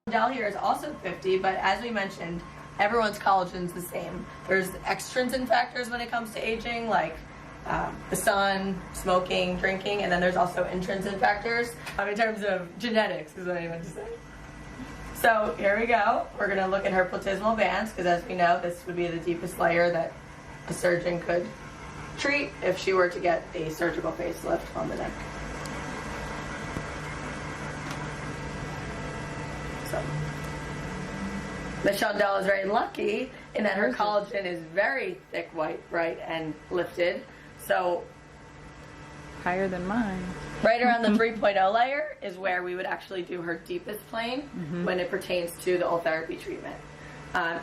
Shawndelle here is also 50, but as we mentioned, everyone's collagen's the same. There's extrinsic factors when it comes to aging, like the sun, smoking, drinking, and then there's also intrinsic factors in terms of genetics, is what I meant to say. So here we go. We're going to look at her platysmal bands, because as we know, this would be the deepest layer that a surgeon could treat if she were to get a surgical facelift on the neck. So Miss Shawndelle is very lucky in that her collagen is very thick, white, bright, and lifted. So higher than mine. Right around the 3.0 layer is where we would actually do her deepest plane when it pertains to the ultherapy treatment.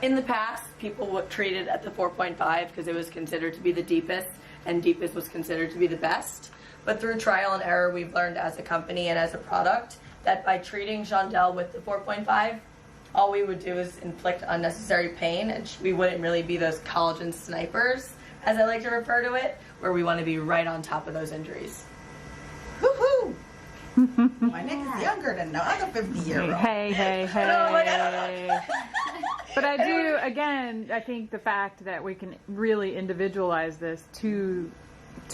In the past, people would treat it at the 4.5 because it was considered to be the deepest, and deepest was considered to be the best. But through trial and error, we've learned as a company and as a product that by treating Shawndelle with the 4.5, all we would do is inflict unnecessary pain, and we wouldn't really be those collagen snipers, as I like to refer to it, where we want to be right on top of those injuries. Woohoo! My neck is younger than no other 50-year-old. Hey. Oh my God. But I do, again, I think the fact that we can really individualize this to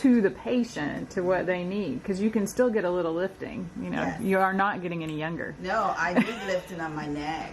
the patient, to what they need, because you can still get a little lifting. You know, Yes. You are not getting any younger. No, I need lifting on my neck.